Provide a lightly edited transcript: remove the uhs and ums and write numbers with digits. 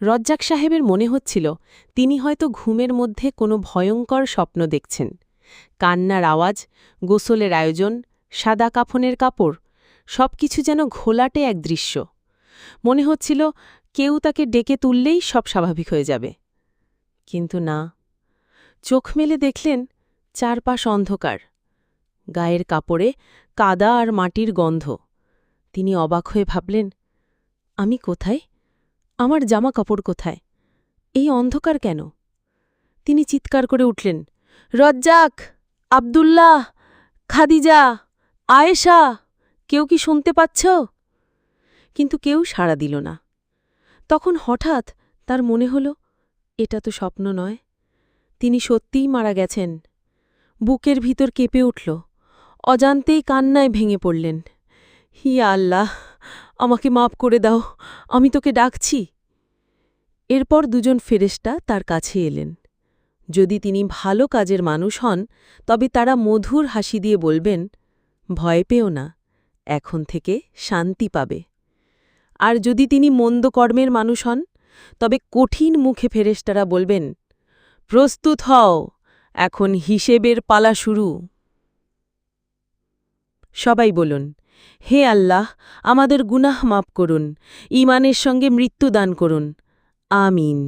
রজ্জাক সাহেবের মনে হচ্ছিল তিনি হয়তো ঘুমের মধ্যে কোনো ভয়ঙ্কর স্বপ্ন দেখছেন। কান্নার আওয়াজ, গোসলের আয়োজন, সাদা কাফনের কাপড়, সবকিছু যেন ঘোলাটে এক দৃশ্য। মনে হচ্ছিল কেউ তাকে ডেকে তুললেই সব স্বাভাবিক হয়ে যাবে। কিন্তু না, চোখ মেলে দেখলেন চারপাশ অন্ধকার, গায়ের কাপড়ে কাদা আর মাটির গন্ধ। তিনি অবাক হয়ে ভাবলেন, আমি কোথায়? আমার জামা কাপড় কোথায়? এই অন্ধকার কেন? তিনি চিৎকার করে উঠলেন, রজ্জাক, আব্দুল্লাহ, খাদিজা, আয়েশা, কেউ কি শুনতে পাচ্ছ? কিন্তু কেউ সাড়া দিল না। তখন হঠাৎ তার মনে হল, এটা তো স্বপ্ন নয়, তিনি সত্যিই মারা গেছেন। বুকের ভিতর কেঁপে উঠল, অজান্তেই কান্নায় ভেঙে পড়লেন। হিয়া আল্লাহ, আমাকে মাপ করে দাও, আমি তোকে ডাকছি। এরপর দুজন ফেরেশতা তার কাছে এলেন। যদি তিনি ভালো কাজের মানুষ হন, তবে তারা মধুর হাসি দিয়ে বলবেন, ভয় পেও না, এখন থেকে শান্তি পাবে। আর যদি তিনি মন্দ কর্মের মানুষ হন, তবে কঠিন মুখে ফেরেশতারা বলবেন, প্রস্তুত হও, এখন হিসেবের পালা শুরু। সবাই বলুন, হে আল্লাহ, আমাদের গুনাহ মাপ করুন, ঈমানের সঙ্গে মৃত্যু দান করুন। আমিন।